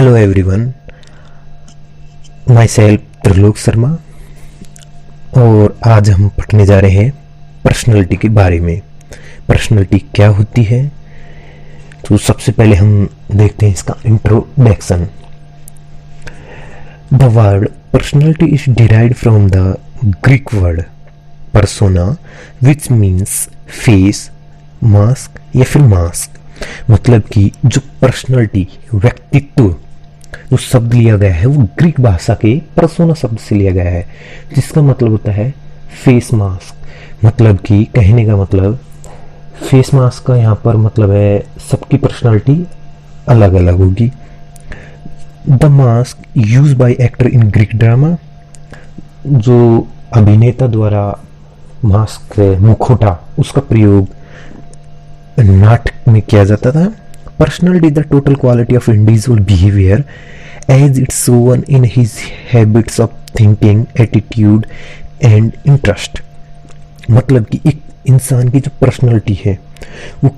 Hello everyone, my self Trilok Sharma. और आज हम पढ़ने जा रहे हैं पर्सनैलिटी के बारे में। पर्सनैलिटी क्या होती है, तो सबसे पहले हम देखते हैं इसका introduction. The word personality is derived from the Greek word persona which means face, mask या फिर मास्क। मतलब कि जो पर्सनैलिटी, व्यक्तित्व, जो शब्द लिया गया है वो ग्रीक भाषा के पर्सोना शब्द से लिया गया है, जिसका मतलब होता है फेस मास्क। मतलब कि कहने का मतलब फेस मास्क का यहाँ पर मतलब है सबकी पर्सनैलिटी अलग अलग होगी। The mask use by actor in Greek drama, जो अभिनेता द्वारा मास्क मुखौटा उसका प्रयोग नाटक में किया जाता था। Personality is the total quality of individual behaviour as it's shown in his habits of thinking, attitude and interest. मतलब कि एक इंसान की जो पर्सनैलिटी है वो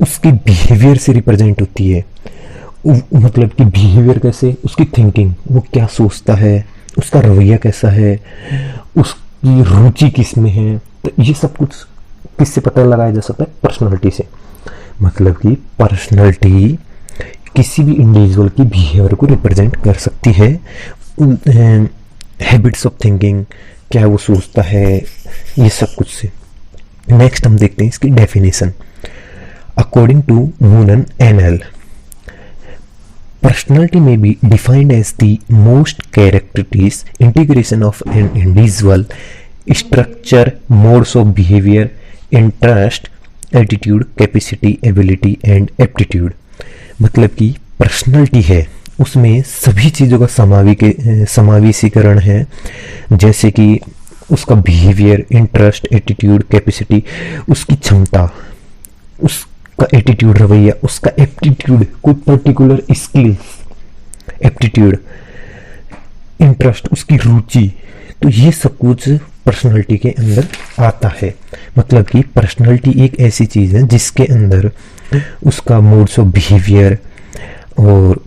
उसके बिहेवियर से रिप्रेजेंट होती है। मतलब कि बिहेवियर कैसे, उसकी थिंकिंग, वो क्या सोचता है, उसका रवैया कैसा है, उसकी रुचि किस में है, तो ये सब कुछ किससे पता लगाया जा सकता है? पर्सनैलिटी से। मतलब कि पर्सनैलिटी किसी भी इंडिविजुअल की बिहेवियर को रिप्रेजेंट कर सकती है। हैबिट्स ऑफ थिंकिंग, क्या वो सोचता है, ये सब कुछ से। नेक्स्ट हम देखते हैं इसकी definition. According to Munn NL, personality may be defined as the most characteristics integration of an individual structure, modes of behavior, interest, attitude, capacity, ability and aptitude। मतलब कि पर्सनैलिटी है उसमें सभी चीज़ों का समावेशीकरण है, जैसे कि उसका बिहेवियर, इंटरेस्ट, एटीट्यूड, कैपेसिटी, उसकी क्षमता, उसका एटीट्यूड, रवैया, उसका एप्टीट्यूड, कोई पर्टिकुलर स्किल्स, एप्टीट्यूड, इंटरेस्ट, उसकी रुचि, तो ये सब कुछ पर्सनैलिटी के अंदर आता है। मतलब कि पर्सनैलिटी एक ऐसी चीज़ है जिसके अंदर उसका मोड्स ऑफ बिहेवियर और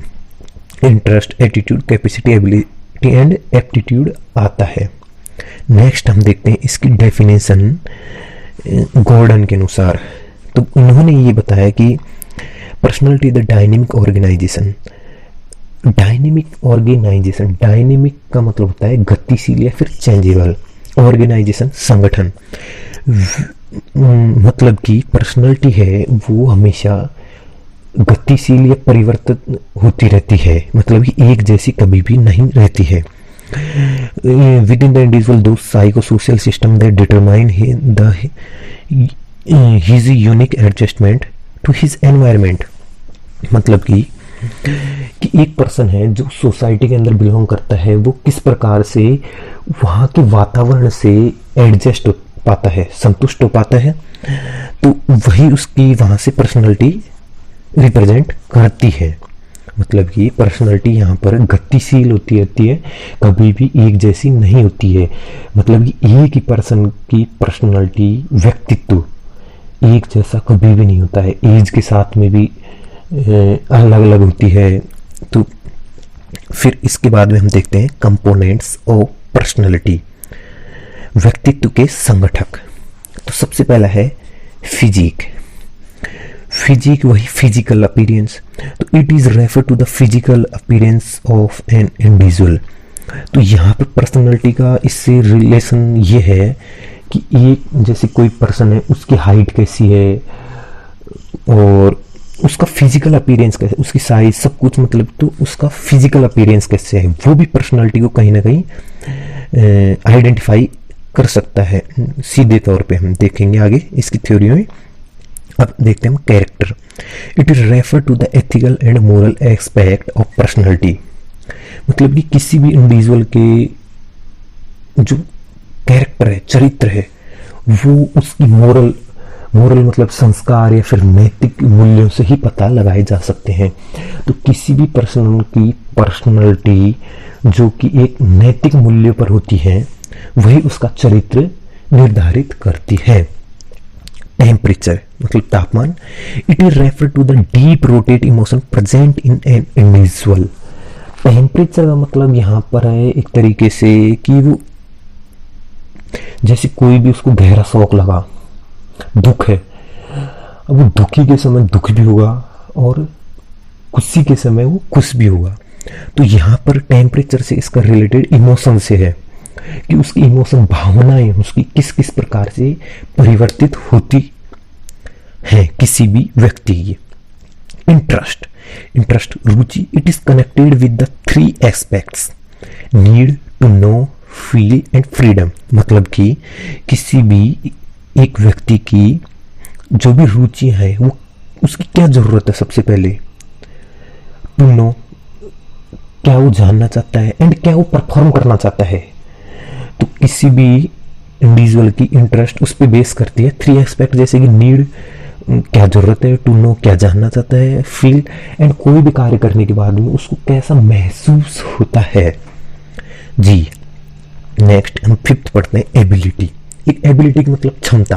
interest, attitude, capacity, ability and aptitude आता है। नेक्स्ट हम देखते हैं इसकी डेफिनेशन गॉर्डन के अनुसार। तो उन्होंने ये बताया कि personality the dynamic organisation. Dynamic organisation, dynamic का मतलब होता है गतिशील या फिर चेंजेबल, ऑर्गेनाइजेशन संगठन। मतलब कि पर्सनैलिटी है वो हमेशा गतिशील या परिवर्तित होती रहती है, मतलब कि एक जैसी कभी भी नहीं रहती है। विद इन द इंडिविजुअल दो psycho social system that determine his unique adjustment to his environment. मतलब कि एक पर्सन है जो सोसाइटी के अंदर बिलोंग करता है, वो किस प्रकार से वहाँ के वातावरण से एडजस्ट हो पाता है, संतुष्ट हो पाता है, तो वही उसकी वहाँ से पर्सनैलिटी रिप्रेजेंट करती है। मतलब कि पर्सनैलिटी यहाँ पर गतिशील होती रहती है, कभी भी एक जैसी नहीं होती है। मतलब कि एक ही पर्सन की पर्सनैलिटी, व्यक्तित्व एक जैसा कभी भी नहीं होता है, एज के साथ में भी अलग अलग होती है। तो फिर इसके बाद में हम देखते हैं कंपोनेंट्स ऑफ पर्सनैलिटी, व्यक्तित्व के संगठक। तो सबसे पहला है फिजिक। फिजिक वही फिजिकल अपीयरेंस, तो it is refer to the physical appearance of an individual. तो यहाँ पर पर्सनैलिटी का इससे रिलेशन ये है कि एक जैसे कोई पर्सन है, उसकी हाइट कैसी है और उसका फिजिकल अपीयरेंस कैसे, उसकी साइज, सब कुछ, मतलब तो उसका फिजिकल अपीयरेंस कैसे है, वो भी पर्सनैलिटी को कहीं ना कहीं आइडेंटिफाई कर सकता है। सीधे तौर पे हम देखेंगे आगे इसकी थ्योरी में। अब देखते हैं हम character. It is refer to the ethical and moral aspect of personality. मतलब कि किसी भी इंडिविजुअल के जो कैरेक्टर है, चरित्र है, वो उसकी मोरल मतलब संस्कार या फिर नैतिक मूल्यों से ही पता लगाए जा सकते हैं। तो किसी भी पर्सन की पर्सनैलिटी जो कि एक नैतिक मूल्य पर होती है, वही उसका चरित्र निर्धारित करती है। टेम्परेचर मतलब तापमान। It is refer to the deep rotate emotion present in an individual. Temperature का मतलब यहाँ पर है एक तरीके से कि वो जैसे कोई भी उसको गहरा शौक लगा, दुख है, अब वो दुखी के समय दुख भी होगा और खुशी के समय वो खुश भी होगा। तो यहाँ पर टेम्परेचर से इसका रिलेटेड इमोशन से है कि उसकी इमोशन, भावनाएं उसकी किस किस प्रकार से परिवर्तित होती है किसी भी व्यक्ति की। इंटरेस्ट, इंटरेस्ट रुचि, it is connected with the 3 aspects need to know, feel and freedom. मतलब कि किसी भी एक व्यक्ति की जो भी रुचि है वो उसकी क्या जरूरत है, सबसे पहले टू नो, क्या वो जानना चाहता है, एंड क्या वो परफॉर्म करना चाहता है। तो किसी भी इंडिविजुअल की इंटरेस्ट उस पर बेस करती है 3 एस्पेक्ट, जैसे कि नीड, क्या जरूरत है, टू नो, क्या जानना चाहता है, फील, एंड कोई भी कार्य करने के बाद में उसको कैसा महसूस होता है। जी नेक्स्ट हम 5th पढ़ते हैं एबिलिटी। एक एबिलिटी का मतलब क्षमता।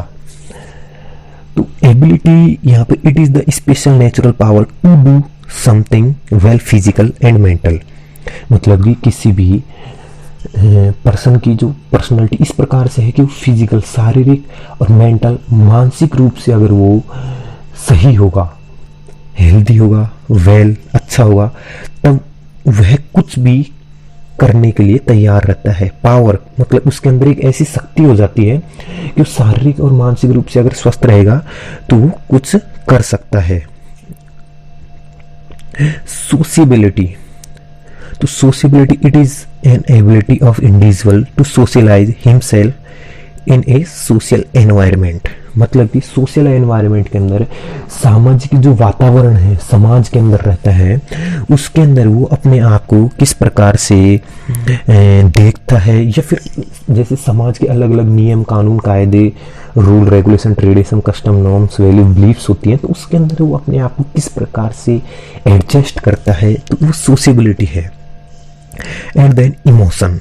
तो एबिलिटी यहाँ पे it is the special natural power to do something well physical and mental. मतलब कि किसी भी पर्सन की जो पर्सनालिटी इस प्रकार से है कि वो फिजिकल, शारीरिक और मेंटल, मानसिक रूप से अगर वो सही होगा, हेल्दी होगा, वेल, अच्छा होगा, तब वह कुछ भी करने के लिए तैयार रहता है। पावर मतलब उसके अंदर एक ऐसी शक्ति हो जाती है कि वो शारीरिक और मानसिक रूप से अगर स्वस्थ रहेगा तो वो कुछ कर सकता है। सोशियबिलिटी, तो sociability it is an ability of individual to socialize himself in a social environment. मतलब कि सोशल एनवायरनमेंट के अंदर, सामाजिक जो वातावरण है समाज के अंदर रहता है, उसके अंदर वो अपने आप को किस प्रकार से देखता है, या फिर जैसे समाज के अलग अलग नियम, कानून, कायदे, rule, regulation, tradition, custom, norms, value, beliefs होती हैं, तो उसके अंदर वो अपने आप को किस प्रकार से एडजस्ट करता है, तो वो सोशियबिलिटी है। एंड देन इमोशन,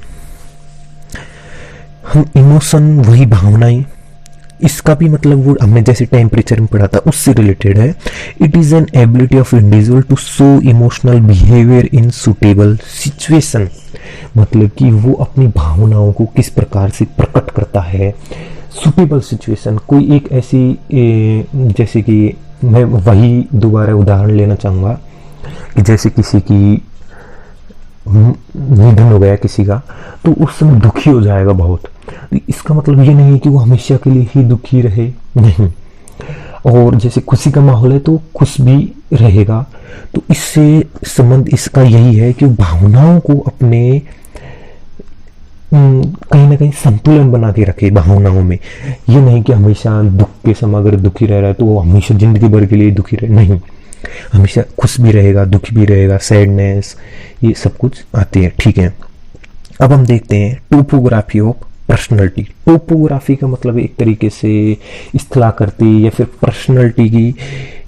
हम इमोशन वही भावनाएं, इसका भी मतलब वो हमने जैसे टेम्परेचर में पढ़ा था उससे रिलेटेड है। It is an ability of individual to show emotional behaviour in suitable situation. मतलब कि वो अपनी भावनाओं को किस प्रकार से प्रकट करता है सुटेबल सिचुएशन। कोई एक ऐसी जैसे कि मैं वही दोबारा उदाहरण लेना चाहूँगा कि जैसे किसी की निधन हो गया किसी का, तो उस समय दुखी हो जाएगा बहुत। इसका मतलब ये नहीं है कि वो हमेशा के लिए ही दुखी रहे, नहीं। और जैसे खुशी का माहौल है तो खुश भी रहेगा। तो इससे संबंध इसका यही है कि भावनाओं को अपने कहीं ना कहीं संतुलन बना के रखे भावनाओं में। ये नहीं कि हमेशा दुख के समय अगर दुखी रह रहा है तो वो हमेशा जिंदगी भर के लिए दुखी रहे, नहीं। हमेशा खुश भी रहेगा, दुखी भी रहेगा, सैडनेस, ये सब कुछ आती है। ठीक है, अब हम देखते हैं टोपोग्राफी ऑफ पर्सनैलिटी। टोपोग्राफी का मतलब एक तरीके से स्थलाकृति या फिर पर्सनैलिटी की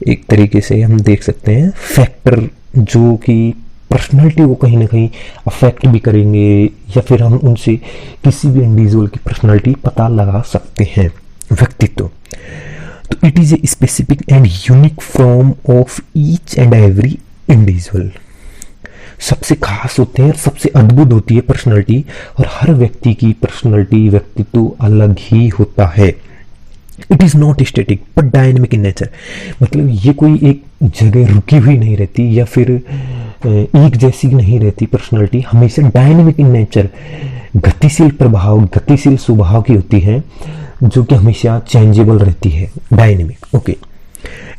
एक तरीके से हम देख सकते हैं फैक्टर जो कि पर्सनैलिटी को कहीं ना कहीं अफेक्ट भी करेंगे, या फिर हम उनसे किसी भी इंडिविजुअल की पर्सनैलिटी पता लगा सकते हैं, व्यक्तित्व। तो it is a specific and unique form of each and every individual. सबसे खास होते हैं, सबसे अद्भुत होती है पर्सनैलिटी, और हर व्यक्ति की पर्सनैलिटी, व्यक्तित्व अलग ही होता है। It is not static but dynamic in nature. मतलब ये कोई एक जगह रुकी हुई नहीं रहती या फिर एक जैसी नहीं रहती। पर्सनैलिटी हमेशा डायनेमिक इन नेचर, गतिशील प्रभाव, गतिशील स्वभाव की होती है, जो कि हमेशा चेंजेबल रहती है, dynamic. Okay,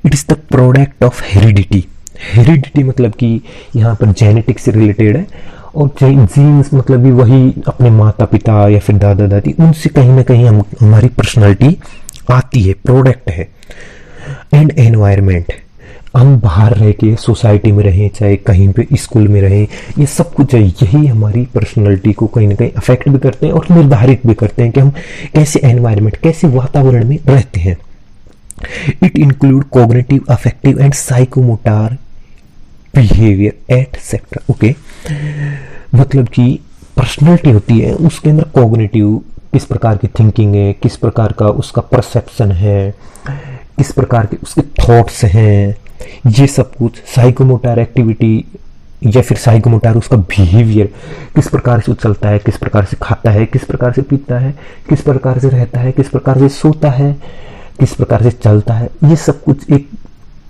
it is the product of heredity. Heredity मतलब कि यहाँ पर जेनेटिक्स से रिलेटेड है, और जीन्स मतलब भी वही अपने माता पिता या फिर दादा दादी, उनसे कहीं ना कहीं हमारी पर्सनालिटी आती है, प्रोडक्ट है। एंड एनवायरनमेंट, हम बाहर रह के सोसाइटी में रहें, चाहे कहीं पे स्कूल में रहें, ये सब कुछ है, यही हमारी पर्सनालिटी को कहीं ना कहीं अफेक्ट भी करते हैं और निर्धारित भी करते हैं कि हम कैसे एनवायरनमेंट, कैसे वातावरण में रहते हैं। It include cognitive, affective and psychomotor behaviour etcetera. Okay, मतलब कि पर्सनैलिटी होती है, उसके अंदर कॉग्निटिव, किस प्रकार की थिंकिंग है, किस प्रकार का उसका परसेप्शन है, किस प्रकार के उसके थॉट्स हैं, ये सब कुछ। साइकोमोटर एक्टिविटी या फिर साइकोमोटर उसका बिहेवियर, किस प्रकार से वो चलता है, किस प्रकार से खाता है, किस प्रकार से पीता है, किस प्रकार से रहता है, किस प्रकार से सोता है, किस प्रकार से चलता है, ये सब कुछ एक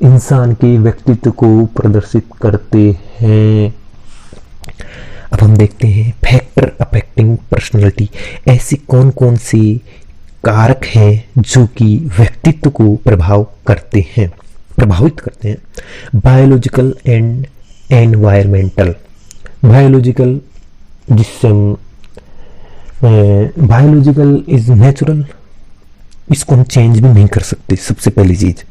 इंसान के व्यक्तित्व को प्रदर्शित करते हैं। अब हम देखते हैं फैक्टर अफेक्टिंग पर्सनालिटी। ऐसे कौन कौन से कारक हैं जो कि व्यक्तित्व को प्रभावित करते हैं। Biological and environmental. बायोलॉजिकल, जिससे बायोलॉजिकल इज नेचुरल, इसको हम चेंज भी नहीं कर सकते। सबसे पहली चीज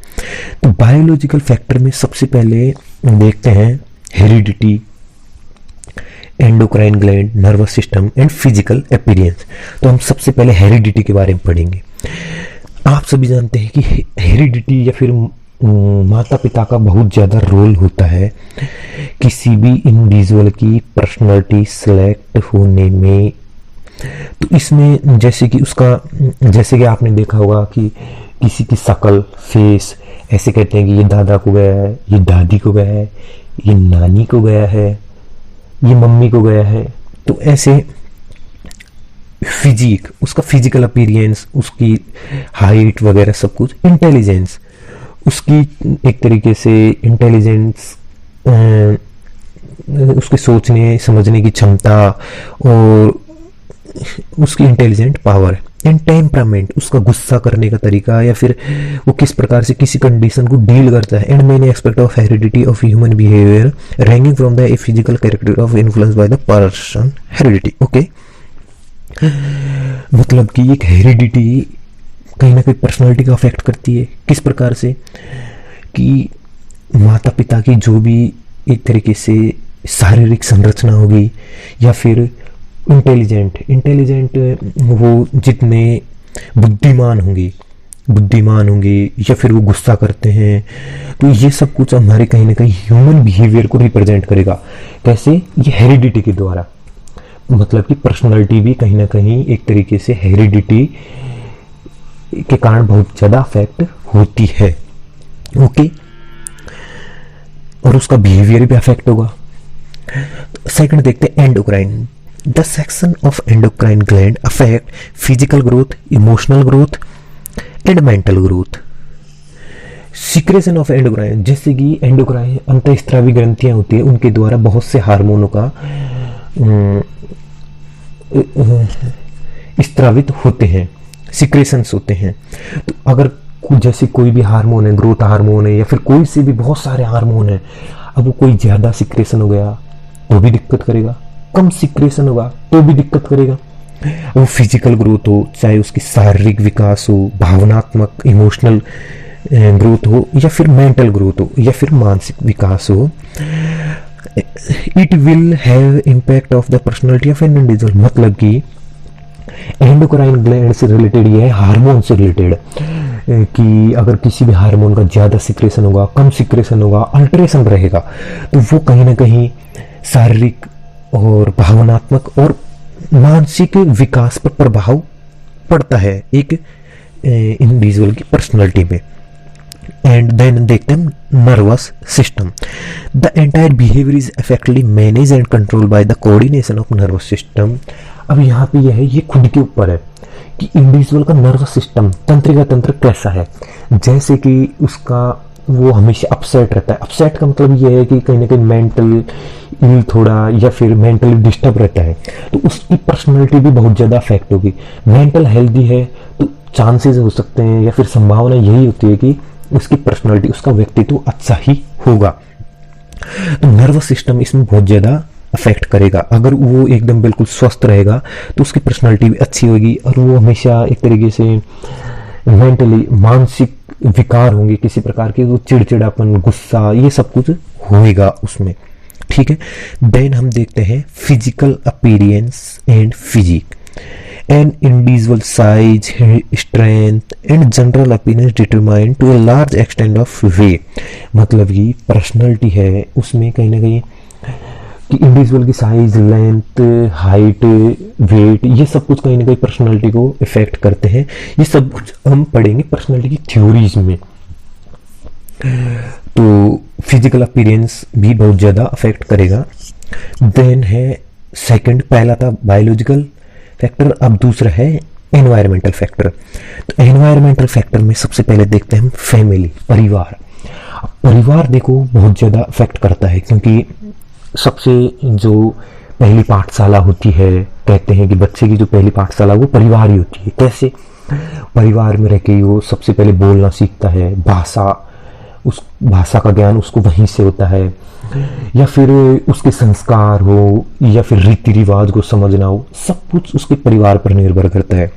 तो बायोलॉजिकल फैक्टर में सबसे पहले देखते हैं heredity, endocrine gland, nervous system and physical appearance. तो हम सबसे पहले हेरिडिटी के बारे में पढ़ेंगे। आप सभी जानते हैं कि हेरिडिटी या फिर माता पिता का बहुत ज़्यादा रोल होता है किसी भी इंडिविजुअल की पर्सनालिटी सेलेक्ट होने में। तो इसमें जैसे कि आपने देखा होगा कि किसी की शक्ल, फेस, ऐसे कहते हैं कि ये दादा को गया है, ये दादी को गया है, ये नानी को गया है, ये मम्मी को गया है। तो ऐसे फिजिक, उसका फिजिकल अपीयरेंस, उसकी हाइट वगैरह सब कुछ, इंटेलिजेंस, उसकी एक तरीके से इंटेलिजेंस, उसके सोचने समझने की क्षमता और उसकी इंटेलिजेंट पावर एंड टेम्परामेंट, उसका गुस्सा करने का तरीका या फिर वो किस प्रकार से किसी कंडीशन को डील करता है। And many aspect of heredity of human behaviour ranking from the physical character of influence by the person heredity. Okay, मतलब कि एक हेरिडिटी कहीं ना कहीं पर्सनालिटी को अफेक्ट करती है। किस प्रकार से कि माता पिता की जो भी एक तरीके से शारीरिक संरचना होगी या फिर इंटेलिजेंट वो जितने बुद्धिमान होंगे या फिर वो गुस्सा करते हैं, तो ये सब कुछ हमारे कहीं ना कहीं ह्यूमन बिहेवियर को रिप्रेजेंट करेगा। कैसे? ये हेरिडिटी के द्वारा। मतलब कि पर्सनालिटी भी कहीं ना कहीं एक तरीके से हेरिडिटी के कारण बहुत ज़्यादा अफेक्ट होती है। ओके, और उसका बिहेवियर भी अफेक्ट होगा। सेकंड देखते हैं endocrine. The section of endocrine gland affect physical growth, emotional growth and mental growth. Secretion of endocrine, जैसे कि एंडोक्राइन अंतःस्रावी ग्रंथियां होती है, उनके द्वारा बहुत से हार्मोनों का स्त्रावित होते हैं, सिक्रेशंस होते हैं। तो अगर जैसे कोई भी हार्मोन है, ग्रोथ हार्मोन है या फिर कोई से भी बहुत सारे हार्मोन है, अब वो कोई ज्यादा सिक्रेशन हो गया तो भी दिक्कत करेगा, कम सिक्रेशन होगा तो भी दिक्कत करेगा। वो फिजिकल ग्रोथ हो, चाहे उसकी शारीरिक विकास हो, भावनात्मक इमोशनल ग्रोथ हो या फिर मेंटल ग्रोथ हो या फिर मानसिक विकास हो, it will have impact of the personality of an individual. मतलब कि एंडोक्राइन ग्लैंड से रिलेटेड ये है, हार्मोन से रिलेटेड, कि अगर किसी भी हार्मोन का ज़्यादा सिक्रेशन होगा, कम सिक्रेशन होगा, अल्टरेशन रहेगा, तो वो कहीं ना कहीं शारीरिक और भावनात्मक और मानसिक विकास पर प्रभाव पड़ता है एक इंडिविजुअल की पर्सनालिटी में। एंड देन देखते हैं nervous system. The entire behaviour is effectively manage and control by the coordination of nervous system. अब यहाँ पे यह है, ये खुद के ऊपर है कि इंडिविजुअल का नर्वस सिस्टम, तंत्रिका तंत्र कैसा है। जैसे कि उसका वो हमेशा अपसेट रहता है। अपसेट का मतलब ये है कि कहीं ना कहीं मेंटल इल थोड़ा या फिर मेंटली डिस्टर्ब रहता है, तो उसकी पर्सनालिटी भी बहुत ज़्यादा अफेक्ट होगी। मेंटल हेल्दी है तो चांसेस हो सकते हैं या फिर संभावना यही होती है कि उसकी पर्सनालिटी, उसका व्यक्तित्व अच्छा ही होगा। तो नर्वस सिस्टम इसमें बहुत ज़्यादा अफेक्ट करेगा। अगर वो एकदम बिल्कुल स्वस्थ रहेगा तो उसकी पर्सनालिटी भी अच्छी होगी और वो हमेशा एक तरीके से मेंटली, मानसिक विकार होंगे किसी प्रकार के, वो चिड़चिड़ापन, गुस्सा, ये सब कुछ होएगा उसमें। ठीक है, देन हम देखते हैं physical appearance and physique. An individual size, strength and general appearance determine to a large extent of way. मतलब कि पर्सनालिटी है उसमें कहीं ना कहीं कि इंडिविजुअल की साइज, लेंथ, हाइट, वेट, ये सब कुछ कहीं ना कहीं पर्सनालिटी को इफेक्ट करते हैं। ये सब कुछ हम पढ़ेंगे पर्सनालिटी की थ्योरीज में। तो फिजिकल अपीयरेंस भी बहुत ज़्यादा अफेक्ट करेगा। देन है सेकंड, पहला था बायोलॉजिकल फैक्टर, अब दूसरा है एनवायरमेंटल फैक्टर। तो एनवायरमेंटल फैक्टर में सबसे पहले देखते हैं हम फैमिली, परिवार। परिवार देखो बहुत ज़्यादा अफेक्ट करता है, क्योंकि सबसे जो पहली पाठशाला होती है, कहते हैं कि बच्चे की जो पहली पाठशाला वो परिवार ही होती है। कैसे? परिवार में रह के वो सबसे पहले बोलना सीखता है, भाषा, उस भाषा का ज्ञान उसको वहीं से होता है, या फिर उसके संस्कार हो, या फिर रीति रिवाज को समझना हो, सब कुछ उसके परिवार पर निर्भर करता है।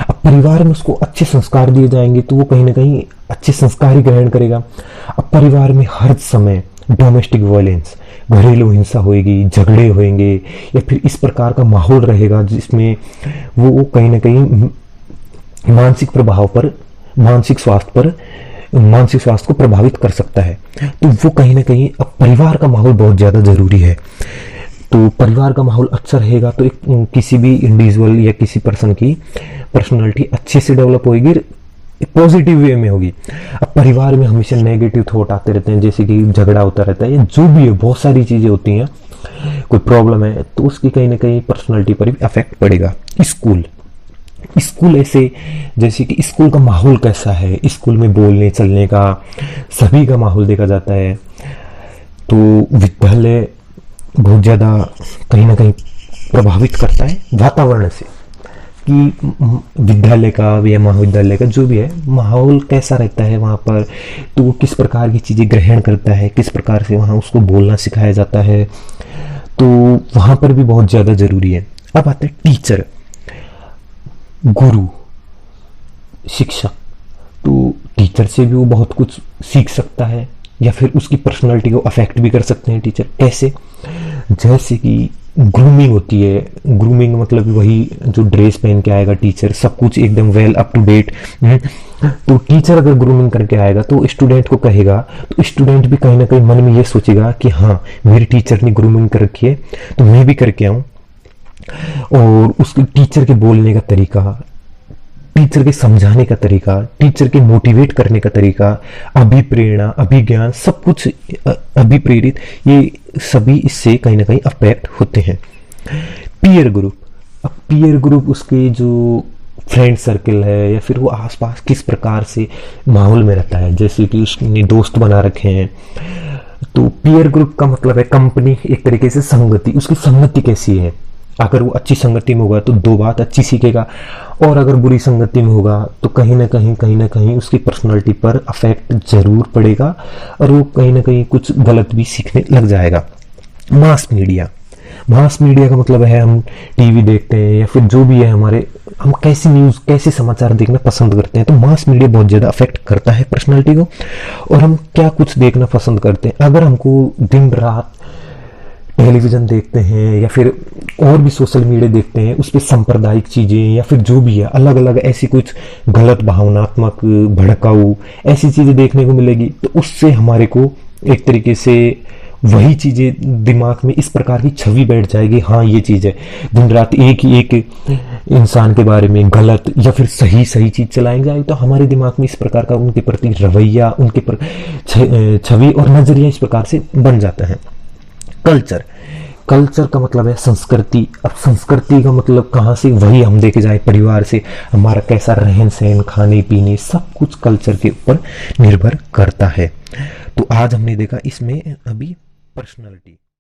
अब परिवार में उसको अच्छे संस्कार दिए जाएंगे तो वो कहीं ना कहीं अच्छे संस्कार ही ग्रहण करेगा। अब परिवार में हर समय डोमेस्टिक वायलेंस, घरेलू हिंसा होएगी, झगड़े होंगे, या फिर इस प्रकार का माहौल रहेगा जिसमें वो कहीं ना कहीं मानसिक प्रभाव पर, मानसिक स्वास्थ्य को प्रभावित कर सकता है। तो वो कहीं ना कहीं, अब परिवार का माहौल बहुत ज़्यादा ज़रूरी है। तो परिवार का माहौल अच्छा रहेगा तो एक किसी भी इंडिविजुअल या किसी पर्सन की पर्सनालिटी अच्छे से डेवलप होगी, पॉजिटिव वे में होगी। अब परिवार में हमेशा नेगेटिव थॉट आते रहते हैं, जैसे कि झगड़ा होता रहता है या जो भी है, बहुत सारी चीज़ें होती हैं, कोई प्रॉब्लम है तो उसकी कहीं ना कहीं पर्सनालिटी पर भी अफेक्ट पड़ेगा। स्कूल ऐसे, जैसे कि स्कूल का माहौल कैसा है, स्कूल में बोलने चलने का सभी का माहौल देखा जाता है। तो विद्यालय बहुत ज़्यादा कहीं ना कहीं प्रभावित करता है वातावरण से, कि विद्यालय का या महाविद्यालय का जो भी है माहौल कैसा रहता है वहाँ पर, तो वो किस प्रकार की चीज़ें ग्रहण करता है, किस प्रकार से वहाँ उसको बोलना सिखाया जाता है, तो वहाँ पर भी बहुत ज़्यादा ज़रूरी है। अब आता है टीचर, गुरु, शिक्षक। तो टीचर से भी वो बहुत कुछ सीख सकता है, या फिर उसकी पर्सनालिटी को अफेक्ट भी कर सकते हैं टीचर। कैसे? जैसे कि ग्रूमिंग होती है, ग्रूमिंग मतलब वही जो ड्रेस पहन के आएगा टीचर, सब कुछ एकदम वेल अप टू डेट। तो टीचर अगर ग्रूमिंग करके आएगा तो स्टूडेंट को कहेगा, तो स्टूडेंट भी कहीं ना कहीं मन में ये सोचेगा कि हाँ, मेरे टीचर ने ग्रूमिंग कर रखी है तो मैं भी करके आऊँ। और उसके टीचर के बोलने का तरीका, टीचर के समझाने का तरीका, टीचर के मोटिवेट करने का तरीका, अभिप्रेरणा, अभिज्ञान, सब कुछ अभिप्रेरित, ये सभी इससे कहीं ना कहीं अफेक्ट होते हैं। पीयर ग्रुप, अब पीयर ग्रुप उसके जो फ्रेंड सर्कल है, या फिर वो आसपास किस प्रकार से माहौल में रहता है, जैसे कि उसने दोस्त बना रखे हैं। तो पीयर ग्रुप का मतलब है कंपनी, एक तरीके से संगति, उसकी संगति कैसी है। अगर वो अच्छी संगति में होगा तो दो बात अच्छी सीखेगा, और अगर बुरी संगति में होगा तो कहीं ना कहीं उसकी पर्सनालिटी पर अफेक्ट जरूर पड़ेगा, और वो कहीं ना कहीं कुछ गलत भी सीखने लग जाएगा। मास मीडिया का मतलब है हम टीवी देखते हैं, या फिर जो भी है हमारे, हम कैसी न्यूज़, कैसे समाचार देखना पसंद करते हैं। तो मास मीडिया बहुत ज़्यादा अफेक्ट करता है पर्सनालिटी को, और हम क्या कुछ देखना पसंद करते हैं। अगर हमको दिन रात टेलीविज़न देखते हैं, या फिर और भी सोशल मीडिया देखते हैं, उस पर सांप्रदायिक चीज़ें, या फिर जो भी है अलग अलग ऐसी कुछ गलत, भावनात्मक, भड़काऊ ऐसी चीज़ें देखने को मिलेगी, तो उससे हमारे को एक तरीके से वही चीज़ें दिमाग में इस प्रकार की छवि बैठ जाएगी, हाँ ये चीज़ है। दिन रात एक ही एक इंसान के बारे में गलत या फिर सही चीज़ चलाएंगे, तो हमारे दिमाग में इस प्रकार का उनके प्रति रवैया, उनके पर छवि और नज़रिया इस प्रकार से बन जाता है। कल्चर का मतलब है संस्कृति। अब संस्कृति का मतलब कहाँ से, वही हम देखे जाए परिवार से, हमारा कैसा रहन सहन, खाने पीने, सब कुछ कल्चर के ऊपर निर्भर करता है। तो आज हमने देखा इसमें अभी पर्सनालिटी।